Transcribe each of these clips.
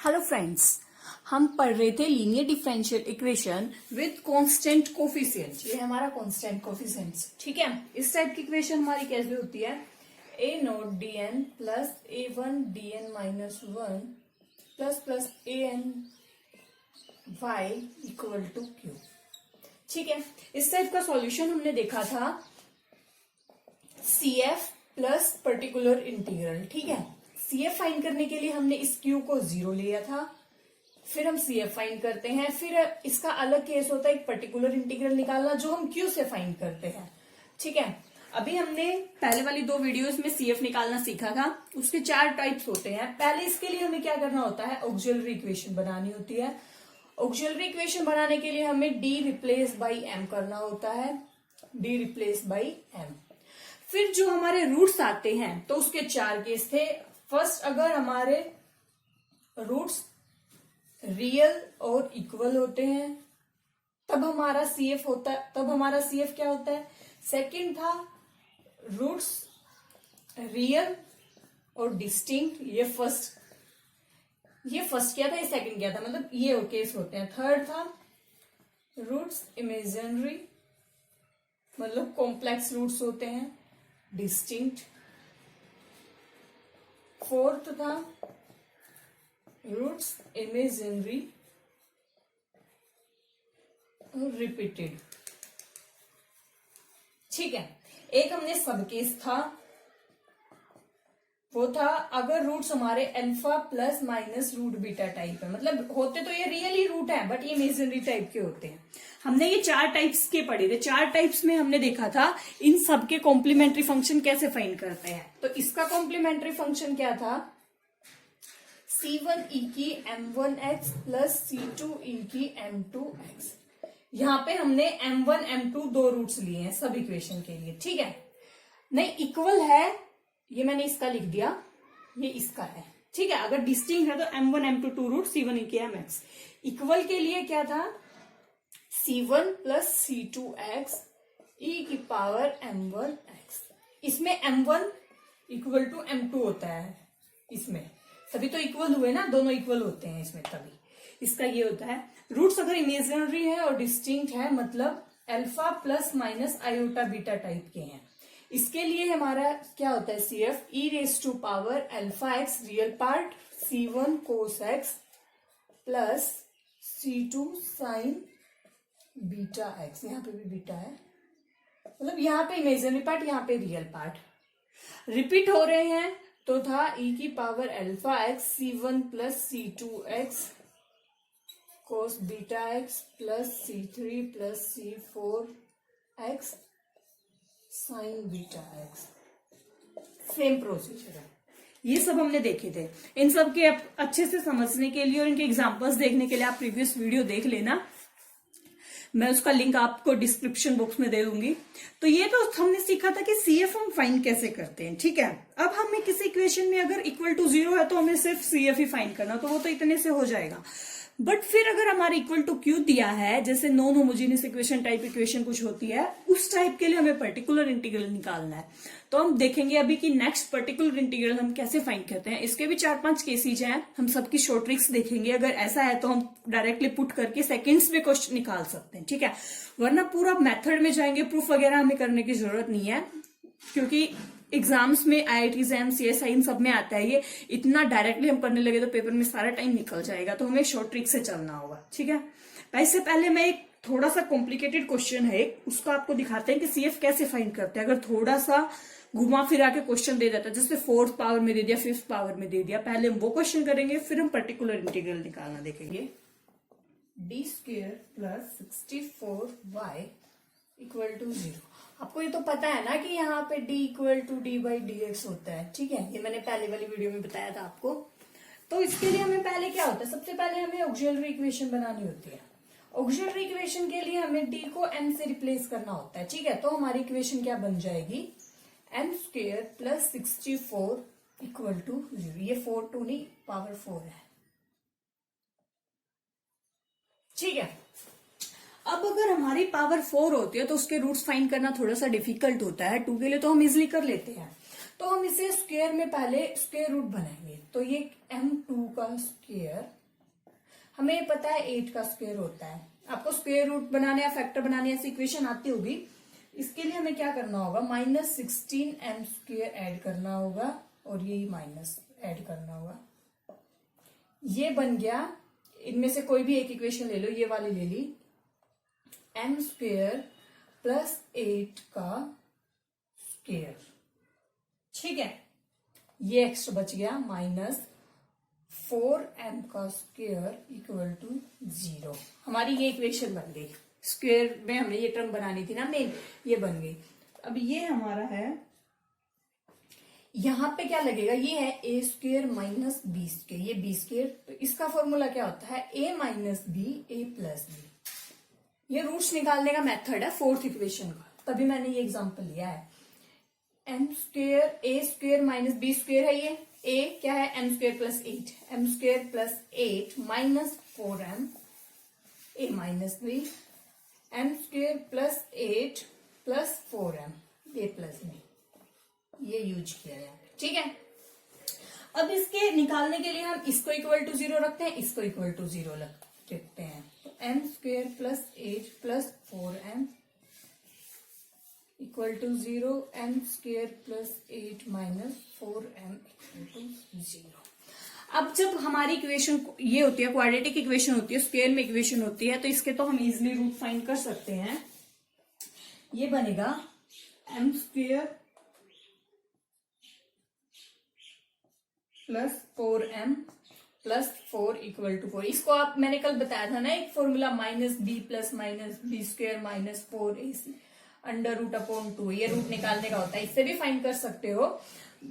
Hello friends, हम पढ़ रहे थे linear differential equation with constant coefficient. ये हमारा कांस्टेंट कोफिशिएंट, ठीक है। इस टाइप की इक्वेशन हमारी कैसे होती है? A naught D N plus A one D N minus one plus plus A N Y equal to Q, ठीक है। इस टाइप का सॉल्यूशन हमने देखा था C F plus particular integral, ठीक है। सी एफ फाइंड करने के लिए हमने इस क्यू को 0 लिया था, फिर हम सी एफ फाइंड करते हैं, फिर इसका अलग केस होता है एक पर्टिकुलर इंटीग्रल निकालना जो हम क्यू से फाइंड करते हैं, ठीक है। अभी हमने पहले वाली 2 वीडियोस में सी एफ निकालना सीखा था। उसके 4 टाइप्स होते हैं। पहले इसके लिए हमें क्या करना होता है? ऑक्सिलरी इक्वेशन बनानी होती है। ऑक्सिलरी इक्वेशन बनाने के लिए हमें डी रिप्लेस बाई एम करना होता है, डी रिप्लेस बाई एम। फिर जो हमारे रूट्स आते हैं तो उसके 4 केस थे। फर्स्ट, अगर हमारे रूट्स रियल और इक्वल होते हैं तब हमारा सीएफ होता है, तब हमारा सीएफ क्या होता है? सेकंड था रूट्स रियल और डिस्टिंक्ट, ये फर्स्ट क्या था, ये सेकंड क्या था, मतलब ये केस होते हैं। थर्ड था रूट्स इमेजिनरी, मतलब कॉम्प्लेक्स रूट्स होते हैं, डिस्टिंक्ट। फोर्थ था रूट्स इमेजिनरी और रिपीटेड, ठीक है। एक हमने सब केस था, वो था अगर रूट्स हमारे alpha plus minus root beta type है, मतलब होते तो ये रियली रूट है बट ये इमेजिनरी टाइप के होते हैं। हमने ये 4 टाइप्स के पढ़े थे। 4 टाइप्स में हमने देखा था इन सब के कॉम्प्लीमेंट्री फंक्शन कैसे फाइंड करते हैं। तो इसका कॉम्प्लीमेंट्री फंक्शन क्या था? C1 e की m1x प्लस C2 e की m2x। यहां पे हमने m1 m2 2 रूट्स लिए हैं सब इक्वेशन के लिए, ठीक है। नहीं इक्वल है, ये मैंने इसका लिख दिया, ये इसका है, ठीक है। अगर डिस्टिंक्ट है तो m1 m2 2 root C1 e की mx। इक्वल के लिए क्या था? C1 प्लस C2x e की पावर m1x। इसमें m1 इक्वल टू m2 होता है, इसमें तभी तो इक्वल हुए ना, दोनों इक्वल होते हैं इसमें, तभी इसका ये होता है। रूट्स अगर इमेजिनरी है और डिस्टिंक्ट है मतलब alpha plus minus iota beta type के हैं। इसके लिए हमारा क्या होता है? C F e raise to power alpha x real part, C1 cos x plus C2 sine beta x. यहाँ पे भी बीटा है, मतलब यहाँ पे इमेजिनरी पार्ट, यहाँ पे रियल पार्ट। रिपीट हो रहे हैं तो था e की power alpha x C1 plus C2x cos beta x plus C3 plus C4x sign beta x. Same procedure है। ये सब हमने देखे थे। इन सब के अच्छे से समझने के लिए और इनके एग्जांपल्स देखने के लिए आप प्रीवियस वीडियो देख लेना, मैं उसका लिंक आपको डिस्क्रिप्शन बॉक्स में दे दूंगी। तो ये तो हमने सीखा था कि सीएफ हम फाइंड कैसे करते हैं, ठीक है। अब हमें किसी इक्वेशन में अगर इक्वल टू 0 है तो हमें सिर्फ सीएफ ही फाइंड करना, तो वो तो इतने से हो जाएगा। बट फिर अगर हमारे इक्वल टू क्यू दिया है, जैसे non homogeneous equation type equation कुछ होती है, उस टाइप के लिए हमें पर्टिकुलर इंटीग्रल निकालना है। तो हम देखेंगे अभी कि नेक्स्ट पर्टिकुलर इंटीग्रल हम कैसे फाइंड करते हैं। इसके भी 4-5 केसेज हैं, हम सबकी शॉर्ट ट्रिक्स देखेंगे। अगर ऐसा है तो हम डायरेक्टली पुट करके सेकंड्स में क्वेश्चन निकाल सकते हैं, ठीक है। वरना पूरा मेथड में जाएंगे, प्रूफ वगैरह हमें करने की जरूरत नहीं है, क्योंकि एग्जाम्स में IIT एग्जाम CSI इन सब में आता है। ये इतना डायरेक्टली हम करने लगे तो पेपर में सारा टाइम निकल जाएगा, तो हमें शॉर्ट ट्रिक से चलना होगा, ठीक है। इससे पहले मैं एक थोड़ा सा कॉम्प्लिकेटेड क्वेश्चन है, उसको आपको दिखाते हैं कि सीएफ कैसे फाइंड करते हैं। अगर थोड़ा सा घुमा फिरा के क्वेश्चन दे देता है, जैसे 4th पावर में दे दिया, 5th पावर में दे दिया, पहले हम वो क्वेश्चन करेंगे, फिर हम पर्टिकुलर इंटीग्रल निकालना देखेंगे। D square plus 64y equal to 0। आपको ये तो पता है ना कि यहाँ पे d equal to D by D x होता है, ठीक है। ये मैंने पहले वाली वीडियो में बताया था आपको। तो इसके लिए हमें पहले क्या होता है? सबसे पहले हमें ऑक्सिलरी इक्वेशन बनानी होती है। ऑक्सिलरी इक्वेशन के लिए हमें d को m से रिप्लेस करना होता है, ठीक है। तो हमारी इक्वेशन क्या बन जाएगी? m square plus 64 equal to 0। ये 4 2 नहीं, पावर 4 है, ठीक है। अब अगर हमारी पावर 4 होती है तो उसके रूट्स फाइंड करना थोड़ा सा डिफिकल्ट होता है। 2 के लिए तो हम इजिली कर लेते हैं। तो हम इसे स्क्वायर में पहले स्क्वायर रूट बनाएंगे। तो ये m2 का स्क्वायर, हमें पता है 8 का स्क्वायर होता है। आपको स्क्वायर रूट बनाने या फैक्टर बनाने ऐसी इक्वेशन आती होगी। इसके लिए हमें क्या करना होगा, -16m स्क्वायर ऐड करना होगा और ये माइनस ऐड करना होगा। ये बन गया, इनमें से कोई भी एक इक्वेशन ले लो, ये वाली ले ली, m स्क्वायर प्लस 8 का स्क्वायर। ठीक है, ये एक्स्ट्रा बच गया, -4m का स्क्वायर इक्वल टू 0। हमारी ये इक्वेशन बन गई। स्क्वायर में हमने ये टर्म बनानी थी ना मेन, ये बन गई। अब ये हमारा है, यहां पे क्या लगेगा, ये है ए स्क्वायर माइनस बी स्क्वायर, ये बी स्क्वायर। तो इसका फॉर्मूला क्या होता है, ए माइनस बी ए प्लस बी। ये रूट्स निकालने का मेथड है फोर्थ इक्वेशन का, तभी मैंने ये एग्जांपल लिया है। M square A square minus B square है, ये ए क्या है, M square plus 8, M square plus 8 minus 4m A minus B, M square plus 8 plus 4m A plus B, ये यूज किया है। ठीक है, अब इसके निकालने के लिए हम इसको इक्वल टू 0 रखते हैं, इसको इक्वल टू 0 रखते हैं। तो M square plus 8 plus 4m equal to 0, M square plus 8 minus 4m equal to 0। अब जब हमारी इक्वेशन ये होती है, क्वाड्रेटिक इक्वेशन होती है, स्क्वायर में इक्वेशन होती है, तो इसके तो हम इजिली रूट फाइंड कर सकते हैं। ये बनेगा M square plus 4m plus 4 equal to 4। इसको आप, मैंने कल बताया था ना एक formula, minus B plus minus B square minus 4ac under root upon 2, ये रूट निकालने का होता है। इससे भी फाइंड कर सकते हो,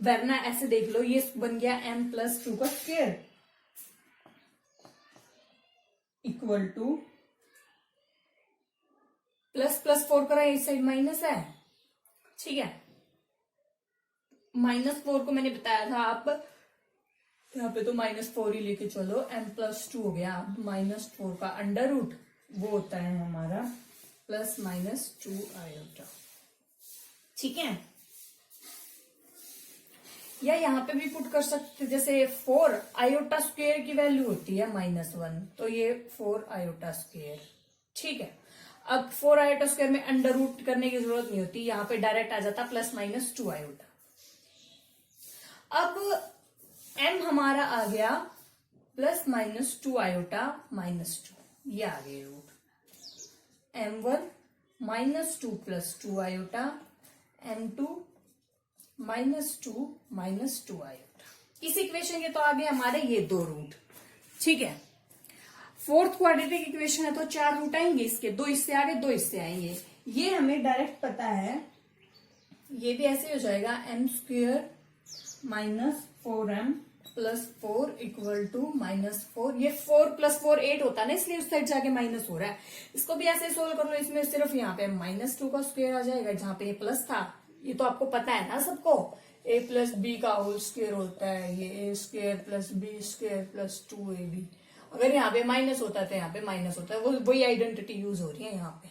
वरना ऐसे देख लो, ये बन गया m प्लस 2 का square equal to plus plus 4 करा, इस साइड माइनस है। ठीक है, -4 को मैंने बताया था, आप यहाँ पे तो -4 ही लेके चलो, m प्लस 2 हो गया। -4 का अंडर रूट वो होता है हमारा प्लस माइनस 2 आयोटा। ठीक है, या यहाँ पे भी पुट कर सकते, जैसे 4 आयोटा स्क्वायर की वैल्यू होती है -1, तो ये 4 आयोटा स्क्वायर। ठीक है, अब 4 आयोटा स्क्वायर में अंडर रूट करने की जरूरत नहीं होती, यहाँ पे डायरेक्ट आ जाता प्लस माइनस 2 आयोटा। अब m हमारा आ गया प्लस माइनस 2 आयोटा -2, ये आ गए root. m1 -2 plus 2 iota, m2 -2 iota. इस इक्वेशन के तो आगे हमारे ये 2 रूट। ठीक है, फोर्थ क्वाड्रेटिक इक्वेशन है तो 4 रूट आएंगे इसके, 2 इससे आगे 2 इससे आएंगे। ये हमें डायरेक्ट पता है, ये भी ऐसे हो जाएगा, m square minus 4m plus 4 equal to -4। ये 4 प्लस 4 8 होता है ना, इसलिए उस साइड जाके माइनस हो रहा है। इसको भी ऐसे सोल्व कर लो, इसमें सिर्फ यहाँ पे -2 का स्क्वायर आ जाएगा, जहां पे ये प्लस था। ये तो आपको पता है ना सबको, a प्लस बी का होल स्क्वायर होता है, ये a स्क्वायर plus B square plus 2ab। अगर यहाँ पे माइनस होता है तो यहाँ पे माइनस होता है, वही आइडेंटिटी यूज हो रही है यहाँ पे।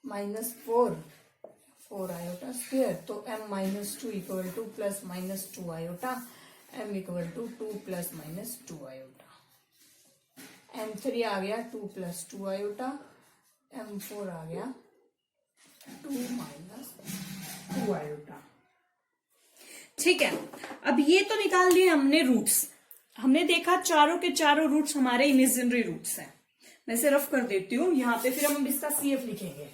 -4 आयोटा स्क्वायर, तो m-2 equal to plus minus 2 iota, m equal to 2 plus minus 2 iota. m3 आ गया 2 प्लस 2 आयोटा, m4 आ गया 2 माइनस 2 आयोटा। ठीक है, अब ये तो निकाल लिए हमने रूट्स। हमने देखा चारों के चारों रूट्स हमारे इमेजिनरी रूट्स हैं। मैं इसे रफ कर देती हूं यहां पे, फिर हम इसका CF लिखेंगे।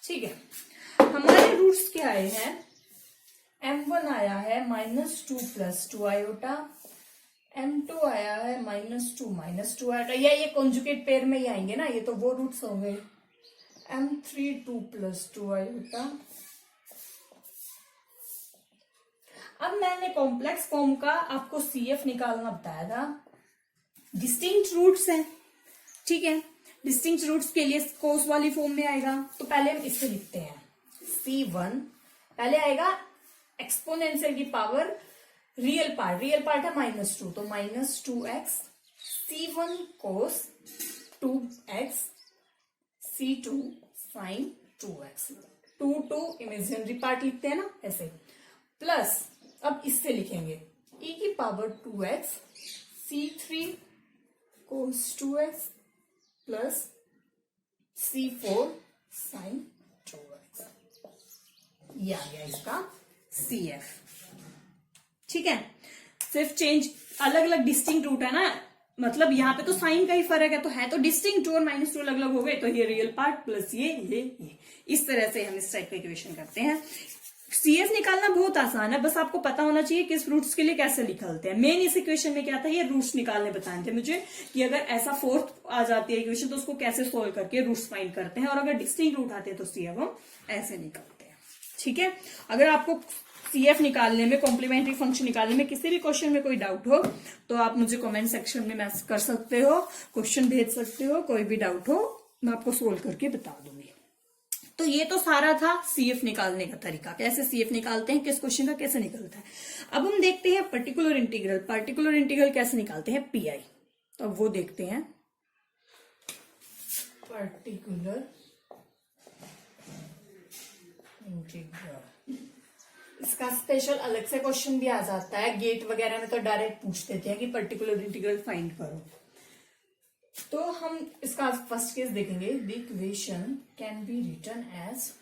ठीक है, हमारे रूट्स क्या आए हैं, m1 आया है -2 प्लस 2 आयोटा, m2 आया है -2 आयोटा, या ये कॉन्जुगेट पेयर में ही आएंगे ना, ये तो वो रूट्स होंगे। m3 2 plus 2 iota. अब मैंने कॉम्प्लेक्स फॉर्म का आपको CF निकालना बताया था। डिस्टिंक्ट रूट्स हैं, ठीक है, डिस्टिंक्ट रूट्स के लिए कोस वाली फॉर्म में आएगा। तो पहले हम इससे लिखते हैं, C1 पहले आएगा एक्सपोनेंशियल की पावर, रियल पार्ट है -2, तो -2x, C1 cos 2x, C2 sin 2x, 2 imaginary part लिखते हैं ना ऐसे, प्लस अब इससे लिखेंगे e की power 2x c3 cos 2x plus c4 sin 2x, ये आ गया इसका CF। ठीक है, सिर्फ चेंज अलग अलग डिस्टिंक्ट रूट है ना, मतलब यहाँ पे तो साइन का ही फर्क है तो डिस्टिंक्ट 2 और -2 अलग अलग हो गए, तो ये रियल पार्ट प्लस ये इस तरह से हम इस टाइप का इक्वेशन करते हैं। सीएफ निकालना बहुत आसान है, बस आपको पता होना चाहिए किस रूट्स के लिए कैसे निकालते हैं। मेन इस इक्वेशन में क्या था, ये रूट्स निकालने बताए थे मुझे कि अगर ऐसा फोर्थ आ जाती है इक्वेशन तो उसको कैसे सोल्व करके रूट्स फाइंड करते हैं, और अगर डिस्टिंक्ट रूट आते हैं तो सीएफ हम ऐसे निकालते हैं। ठीक है, अगर आपको सीएफ निकालने में, कॉम्प्लीमेंट्री फंक्शन निकालने में किसी भी क्वेश्चन में कोई डाउट हो तो आप मुझे कमेंट सेक्शन में मैसेज कर सकते हो, क्वेश्चन भेज सकते हो, कोई भी डाउट हो मैं आपको सोल्व करके बता दूंगी। तो ये तो सारा था सीएफ निकालने का तरीका, कैसे सीएफ निकालते हैं, किस क्वेश्चन का कैसे निकलता है। अब हम देखते हैं पर्टिकुलर इंटीग्रल। पर्टिकुलर इंटीग्रल कैसे निकालते हैं, पीआई, तो अब वो देखते हैं। पर्टिकुलर इंटीग्रल, इसका स्पेशल अलग से क्वेश्चन भी आ जाता है, गेट वगैरह में तो डायरेक्ट पूछ देते हैं कि पर्टिकुलर इंटीग्रल फाइंड करो। तो हम इसका फर्स्ट केस देखेंगे। The equation can be written as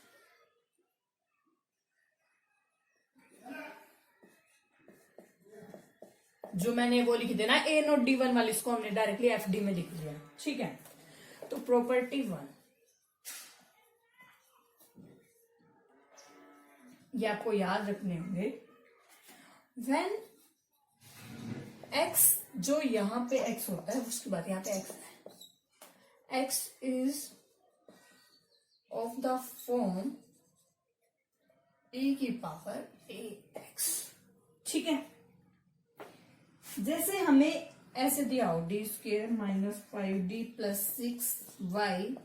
जो मैंने वो लिखी थी ना ए नोट D1 वाली, इसको हमने डायरेक्टली FD में लिख दिया। ठीक है, तो प्रॉपर्टी 1 ये आपको याद रखने होंगे। व्हेन x, जो यहां पे x होता है उसके बाद यहां पे x है, x is of the form e की पावर ax। ठीक है, जैसे हमें ऐसे दिया हो d² - 5d + 6y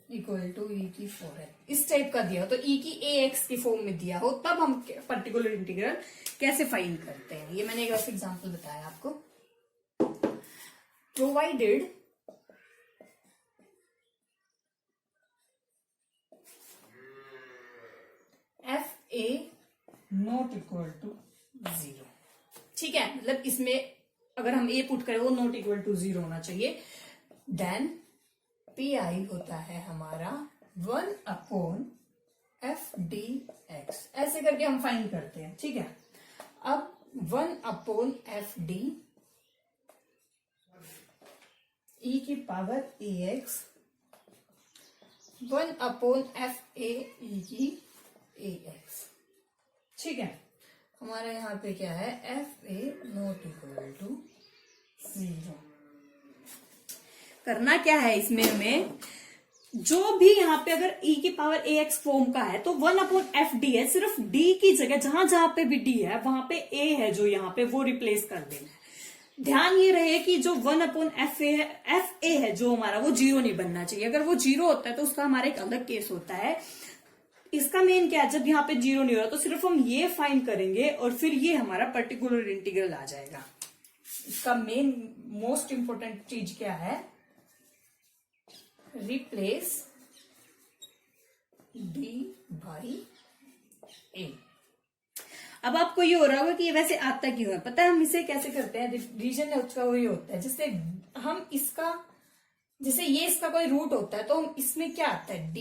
= e⁴ है, इस टाइप का दिया हो, तो e की ax की फॉर्म में दिया हो, तब हम पर्टिकुलर इंटीग्रल कैसे फाइंड करते हैं। ये मैंने एक रफ एग्जांपल बताया आपको। Provided fa ≠ 0। ठीक है, मतलब इसमें अगर हम a पुट करें वो ≠ 0 होना चाहिए। देन पीआई होता है हमारा 1/fdx, ऐसे करके हम फाइंड करते हैं। ठीक है, अब 1/fd e की पावर ax 1/fa e की ax। ठीक है, हमारा यहाँ पे क्या है, fa ≠ 0। करना क्या है इसमें, हमें जो भी यहाँ पे अगर e की पावर ax फॉर्म का है तो 1/fd है, सिर्फ d की जगह जहां जहां पे भी d है वहां पे a है जो यहाँ पे, वो रिप्लेस कर देना है। ध्यान ये रहे कि जो 1/fa है जो हमारा, वो 0 नहीं बनना चाहिए। अगर वो 0 होता है तो उसका हमारा एक अलग केस होता है। इसका मेन क्या है, जब यहाँ पे 0 नहीं हो रहा तो सिर्फ हम ये फाइंड करेंगे और फिर ये हमारा पर्टिकुलर इंटीग्रल आ जाएगा। इसका मेन मोस्ट इंपोर्टेंट चीज क्या है, रिप्लेस d by a। अब आपको ये हो रहा होगा कि ये वैसे आता क्यों है, पता है हम इसे कैसे करते हैं, डिवीजन उसका वही होता है। जैसे हम इसका, जैसे ये इसका कोई रूट होता है तो हम इसमें क्या आता है, d,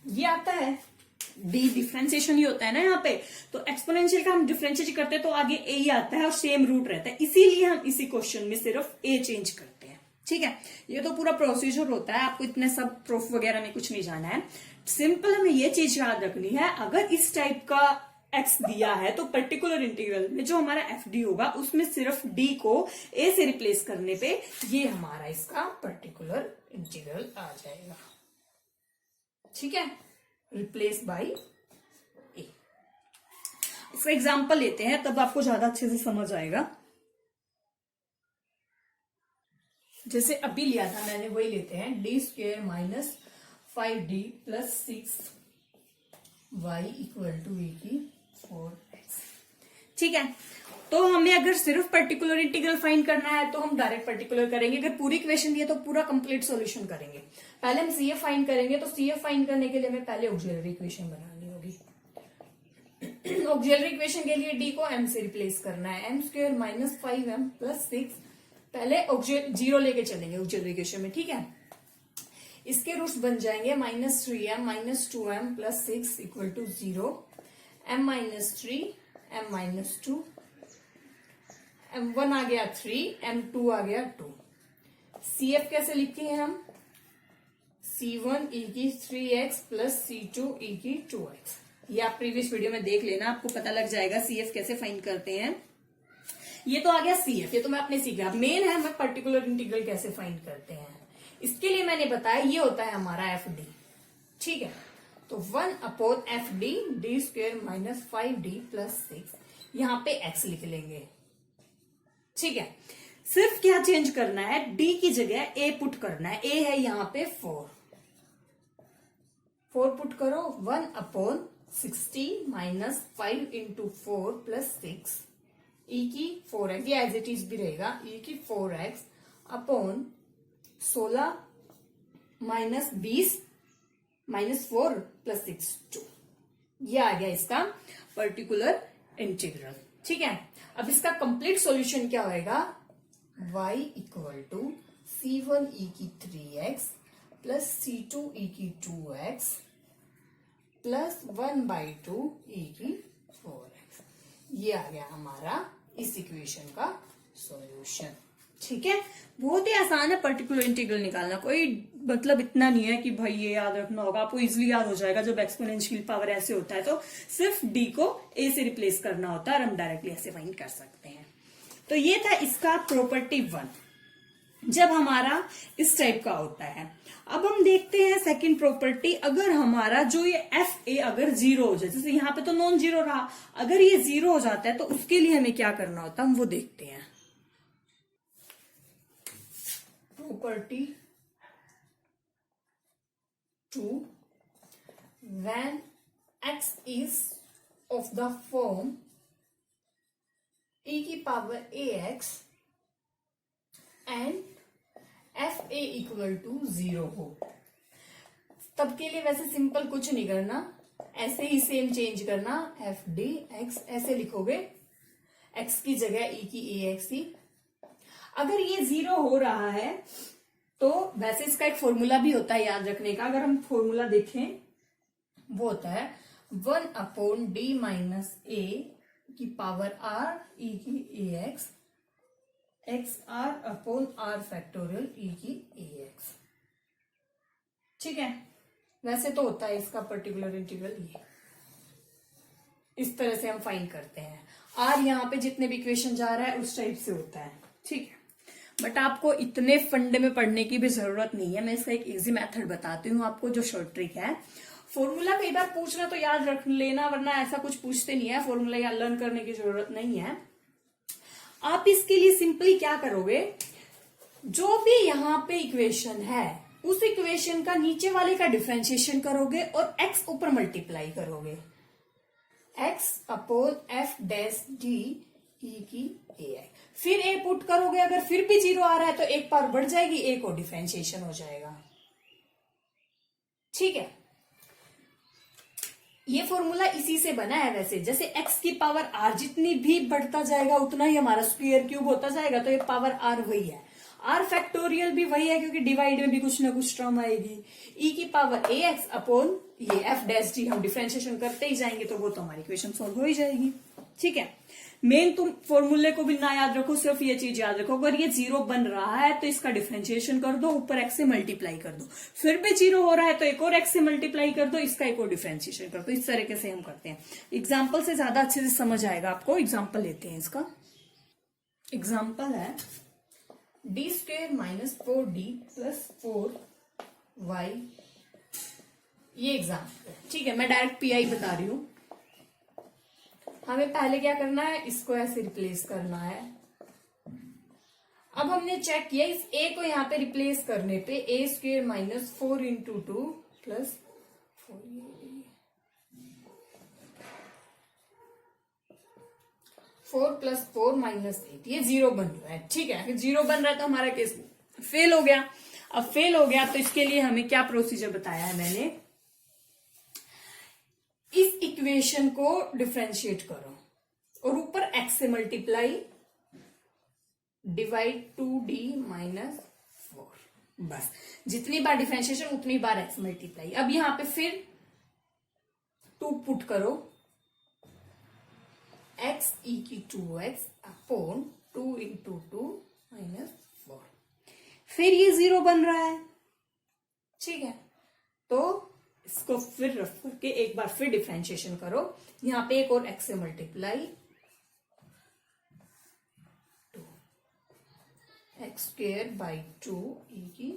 ये आता है d, डिफरेंशिएशन ही होता है ना यहाँ पे, तो एक्सपोनेंशियल का हम डिफरेंशिएट करते हैं तो आगे a ही आता है और सेम रूट रहता है, इसीलिए हम इसी क्वेश्चन में सिर्फ a चेंज करते हैं। ठीक है, ये तो पूरा प्रोसीजर होता है, आपको इतने सब प्रूफ वगैरह में कुछ नहीं जाना है। सिंपल हमें ये चीज याद रखनी है, अगर इस टाइप का x दिया है तो पर्टिकुलर इंटीग्रल में जो हमारा fd होगा उसमें सिर्फ d को a से रिप्लेस करने पे ये हमारा इसका पर्टिकुलर इंटीग्रल आ जाएगा। ठीक है, रिप्लेस बाय ए। इसका एग्जांपल लेते हैं तब आपको ज्यादा अच्छे से समझ आएगा। जैसे अभी लिया था मैंने वही लेते हैं, d² - 5d + 6y = e⁴x। ठीक है, तो हमें अगर सिर्फ पर्टिकुलर इंटीग्रल फाइंड करना है तो हम डायरेक्ट पर्टिकुलर करेंगे, अगर पूरी इक्वेशन दी है तो पूरा कंप्लीट सॉल्यूशन करेंगे। पहले हम सीएफ फाइंड करेंगे, तो सीएफ फाइंड करने के लिए हमें पहले ऑक्सिलरी इक्वेशन बनानी होगी। ऑक्सिलरी इक्वेशन के लिए डी को एम से रिप्लेस करना है, M square minus 5m plus 6, पहले जीरो लेके चलेंगे ऑक्सिलरी इक्वेशन में, ठीक है। इसके रूट्स बन जाएंगे -3m minus 2m plus 6 equal to 0, m minus 3 m minus 2, m1 आ गया 3, m2 आ गया 2। CF कैसे लिखे हैं हम, C1 e की 3x प्लस C2 e की 2x। ये आप प्रीवियस वीडियो में देख लेना, आपको पता लग जाएगा CF कैसे फाइंड करते हैं। ये तो आ गया CF, ये तो मैं अपने सीख गया। मेन है मैं पर्टिकुलर इंटीग्रल कैसे फाइंड करते हैं। इसके लिए मैंने बताया ये होता है हमारा FD, ठीक है। तो 1/FD D square minus 5D plus 6, यहां पे x लिख लेंगे, ठीक है। सिर्फ क्या चेंज करना है, D की जगह A पुट करना है। A है यहां पे 4 पुट करो, 1/60 माइनस 5 इंटू 4 प्लस 6 e की 4x, ये एज इट इज भी रहेगा, e की 4x upon 16 minus 20 minus 4 plus 6 2। ये आ गया इसका पर्टिकुलर इंटीग्रल, ठीक है। अब इसका कंप्लीट सॉल्यूशन क्या होएगा, y equal to C1 e की 3x प्लस C2 e की 2x प्लस 1/2 e की 4x। ये आ गया हमारा इस इक्वेशन का सॉल्यूशन, ठीक है। बहुत ही आसान है पर्टिकुलर इंटीग्रल निकालना, कोई मतलब इतना नहीं है कि भाई ये याद रखना होगा, आपको इजीली याद हो जाएगा। जब एक्सपोनेंशियल पावर ऐसे होता है तो सिर्फ डी को ए से रिप्लेस करना होता है और हम डायरेक्टली ऐसे फाइंड कर सकते हैं। तो ये था इसका प्रॉपर्टी 1, जब हमारा इस टाइप का होता है। अब हम देखते हैं सेकंड प्रॉपर्टी, अगर हमारा जो ये एफ ए अगर 0 हो जाए, जैसे यहाँ पे तो नॉन जीरो रहा, अगर ये 0 हो जाता है तो उसके लिए हमें क्या करना होता है, हम वो देखते हैं। Property 2, when x is of the form e की power ax and F A equal to 0 हो, तब के लिए वैसे सिंपल कुछ नहीं करना, ऐसे ही सेम चेंज करना, एफ डी एक्स ऐसे लिखोगे, एक्स की जगह ई की ए एक्स ही। अगर ये 0 हो रहा है तो वैसे इसका एक फॉर्मूला भी होता है याद रखने का, अगर हम फॉर्मूला देखें वो होता है 1/d माइनस ए की पावर आर ई की A X X R upon R factorial E की ए एक्स, ठीक है। वैसे तो होता है इसका पर्टिकुलर इंटीग्रल ये, इस तरह से हम फाइंड करते हैं। आर यहाँ पे जितने भी इक्वेशन जा रहा है उस टाइप से होता है, ठीक है। बट आपको इतने फंडे में पढ़ने की भी जरूरत नहीं है, मैं इसका एक इजी मेथड बताती हूँ आपको, जो शॉर्ट ट्रिक है। फॉर्मूला कई बार पूछना तो याद रख लेना, वरना ऐसा कुछ पूछते नहीं है, फॉर्मूला या लर्न करने की जरूरत नहीं है। आप इसके लिए सिंपली क्या करोगे, जो भी यहाँ पे इक्वेशन है उस इक्वेशन का नीचे वाले का डिफरेंशिएशन करोगे और x ऊपर मल्टीप्लाई करोगे, x upon F dash D E की ए आई, फिर a पुट करोगे। अगर फिर भी 0 आ रहा है तो एक पावर बढ़ जाएगी, a को डिफरेंशिएशन हो जाएगा, ठीक है। ये फॉर्मूला इसी से बना है वैसे, जैसे x की पावर r जितनी भी बढ़ता जाएगा उतना ही हमारा स्क्वायर क्यूब होता जाएगा, तो ये पावर r वही है, r फैक्टोरियल भी वही है क्योंकि डिवाइड में भी कुछ ना कुछ टर्म आएगी, e की पावर ए एक्स अपॉन ये एफ डैश डी, हम डिफरेंशिएशन करते ही जाएंगे तो वो तो हमारी इक्वेशन सॉल्व हो ही जाएगी, ठीक है। मेन तुम फॉर्मूले को भी ना याद रखो, सिर्फ ये चीज याद रखो, अगर ये 0 बन रहा है तो इसका डिफरेंशिएशन कर दो, ऊपर x से मल्टीप्लाई कर दो, फिर भी 0 हो रहा है तो एक और x से मल्टीप्लाई कर दो, इसका एक और डिफरेंशिएशन कर दो। इस तरीके से हम करते हैं। एग्जाम्पल से ज्यादा अच्छे से समझ आएगा आपको। एग्जाम्पल लेते हैं इसका। एग्जाम्पल है D square minus 4d plus 4y, ये एग्जाम्पल है, ठीक है। मैं डायरेक्ट पीआई बता रही हूं। हमें पहले क्या करना है, इसको ऐसे रिप्लेस करना है। अब हमने चेक किया, इस a को यहाँ पे रिप्लेस करने पे ए स्क्वेयर माइनस 4 इंटू 2 प्लस 4 4 + 4 - 8, ये 0 बन रहा है। ठीक है, 0 बन रहा है तो हमारा केस फेल हो गया। अब फेल हो गया तो इसके लिए हमें क्या प्रोसीजर बताया है मैंने, इस इक्वेशन को डिफरेंशिएट करो और ऊपर x से मल्टीप्लाई, डिवाइड 2d - 4, बस जितनी बार डिफरेंशिएशन उतनी बार x मल्टीप्लाई। अब यहां पे फिर 2 पुट करो, x e 2x अपॉन 2 × 2 - 4, फिर ये 0 बन रहा है। ठीक है, तो इसको फिर रफ करके एक बार फिर डिफरेंशिएशन करो, यहां पे एक और x से मल्टीप्लाई, 2x² / 2 e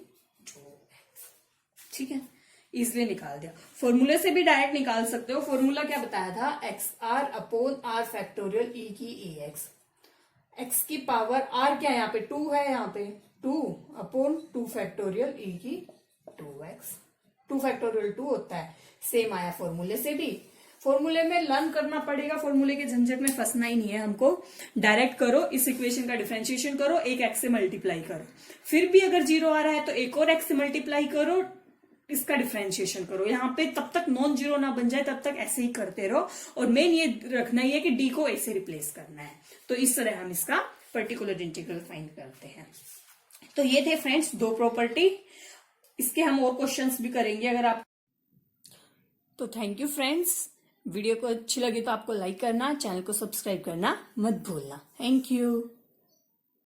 2x। ठीक है, इजिली निकाल दिया। फॉर्मूले से भी डायरेक्ट निकाल सकते हो। फॉर्मूला क्या बताया था, XR upon R factorial e ax। x की पावर r क्या है, यहाँ पे 2 है, यहाँ पे 2 upon 2 factorial e 2x। 2 factorial 2 होता है, सेम आया फॉर्मूले से भी। फॉर्मूले में लर्न करना पड़ेगा, फॉर्मूले के झंझट में फंसना ही नहीं है हमको। डायरेक्ट करो, इस इक्वेशन का डिफरेंशिएशन करो, एक x से मल्टीप्लाई करो, फिर भी अगर 0 आ रहा है तो एक और x से मल्टीप्लाई करो, इसका डिफरेंशिएशन करो। यहाँ पे तब तक नॉन जीरो ना बन जाए तब तक ऐसे ही करते रहो, और मेन ये रखना ही है कि डी को ए से रिप्लेस करना है। तो इस तरह हम इसका पर्टिकुलर इंटीग्रल फाइंड करते हैं। तो ये थे फ्रेंड्स 2 प्रॉपर्टी, इसके हम और क्वेश्चंस भी करेंगे अगर आप। तो थैंक यू फ्रेंड्स, वीडियो को अच्छी लगी तो आपको लाइक करना, चैनल को सब्सक्राइब करना मत भूलना। Thank you.